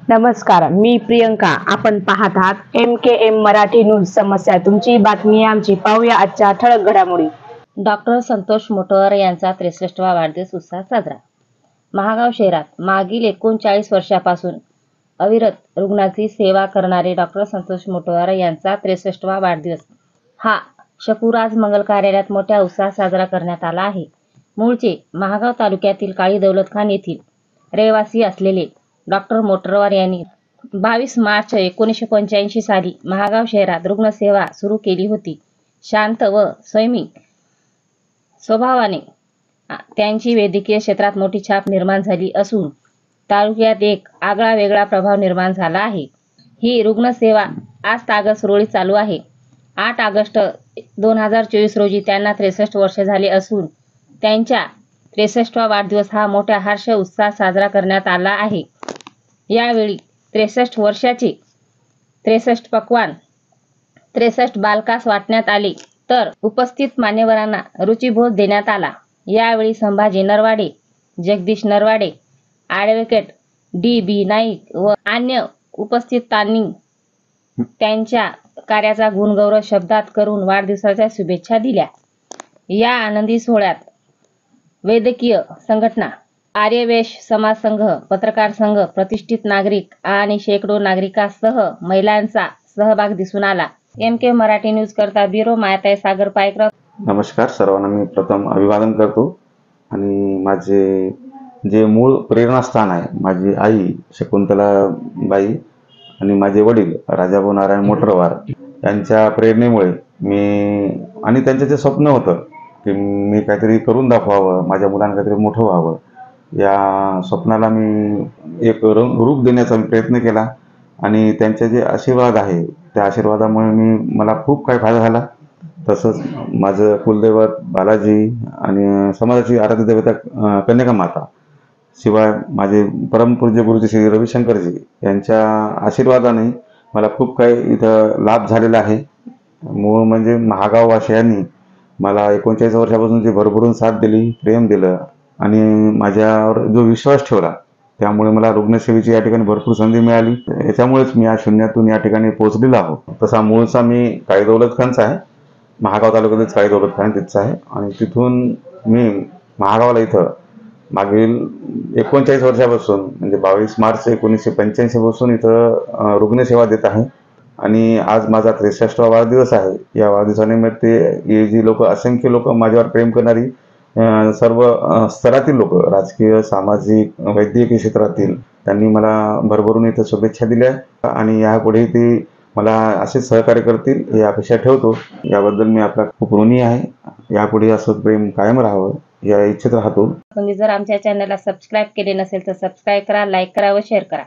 नमस्कार, मी प्रियंका. आपण पाहत आहात MKM मराठी न्यूज. समस्या तुमची, बातमी आमची. पाहूया आजच्या ठळक घडामोडी. डॉक्टर संतोष मोटवार यांचा 63वा वाढदिवस उत्साहात साजरा. महागाव शहरात मागील 39 वर्षापासून अविरत रुग्णाची सेवा करणारे डॉक्टर संतोष मोटवार यांचा 63वा वाढदिवस हा शकूराज मंगल कार्यालयात मोठ्या उत्साहात साजरा करण्यात आला आहे. मूळचे महागाव तालुक्यातील काळी दौलत खान येथील रहिवासी असलेले डॉक्टर मोटवार यांनी 22 मार्च 1985 साली महागाव शहरात रुग्णसेवा सुरू केली होती. शांत व संयमी स्वभावाने त्यांची वैद्यकीय क्षेत्रात मोठी छाप निर्माण झाली असून तालुक्यात एक आगळा वेगळा प्रभाव निर्माण झाला आहे. ही रुग्णसेवा आज तागत सुरळीत चालू आहे. 8 ऑगस्ट 2024 रोजी त्यांना 63 वर्षे झाले असून त्यांच्या 63वा वाढदिवस हा मोठ्या हर्ष उत्साहात साजरा करण्यात आला आहे. यावेळी 63 वर्षाचे 63 पक्वान 63 बालकास वाटण्यात आले तर उपस्थित मान्यवरांना रुचिभोज देण्यात आला. यावेळी संभाजी नरवाडे, जगदीश नरवाडे, ॲडव्होकेट DB नाईक व अन्य उपस्थितांनी त्यांच्या कार्याचा गुणगौरव शब्दात करून वाढदिवसाच्या शुभेच्छा दिल्या. या आनंदी सोहळ्यात वैद्यकीय संघटना, आर्यवैश्य समाज संघ, पत्रकार संघ, प्रतिष्ठित नागरिक आणि शेकडो नागरिकांसह महिलांचा सहभाग दिसून आला. MK मराठी न्यूज करता ब्युरो मायाताई सागर पायकर. नमस्कार सर्वांना. मी प्रथम अभिवादन करतो आणि माझे जे मूळ प्रेरणास्थान आहे, माझी आई शकुंतला बाई आणि माझे वडील राजाभाऊ नारायण मोटवार यांच्या प्रेरणेमुळे मी आणि त्यांचं जे स्वप्न होतं की मी काहीतरी करून दाखवावं, माझ्या मुलांना काहीतरी मोठं व्हावं, या स्वप्नाला मी एक रूप देण्याचा प्रयत्न केला आणि त्यांचे जे आशीर्वाद आहे त्या आशीर्वादामुळे मला खूप काही फायदा झाला. तसंच माझं कुलदैवत बालाजी आणि समाजाची आराध्य देवता कन्यका माता, शिवाय माझे परमपूज्य गुरुजी श्री रविशंकरजी यांच्या आशीर्वादाने मला खूप काही इथं लाभ झालेला आहे. मूळ म्हणजे महागाव वासियांनी मला 39 वर्षापासून जी भरभरून साथ दिली, प्रेम दिलं आणि माझ्यावर जो विश्वास ठेवला, त्यामुळे मला रुग्णसेवेची या ठिकाणी भरपूर संधी मिळाली. याच्यामुळेच मी आज शून्यातून या ठिकाणी पोहोचलेलो आहो. तसा मूळचा मी काळी दौलत खानचा आहे, महागाव तालुक्यातच काळी दौलत खान तिथचा आहे आणि तिथून मी महागावला इथं मागील 39 वर्षापासून म्हणजे 22 मार्च 1985 पासून इथं रुग्णसेवा देत आहे आणि आज माझा 63वा वाढदिवस आहे. या वाढदिवसानिमित्त हे जी लोक, असंख्य लोक माझ्यावर प्रेम करणारी सर्व स्तरातील लोक, राजकीय, सामाजिक, वैद्यकीय क्षेत्रातील, त्यांनी मला भरभरून इथं शुभेच्छा दिल्या आणि यापुढे ते मला असेच सहकार्य करतील ही अपेक्षा ठेवतो. याबद्दल मी आपला खूप ऋणी आहे. यापुढे असं प्रेम कायम राहावं या इच्छित राहतो. तुम्ही जर आमच्या चॅनलला सबस्क्राईब केले नसेल तर सबस्क्राईब करा, लाईक करा व शेअर करा.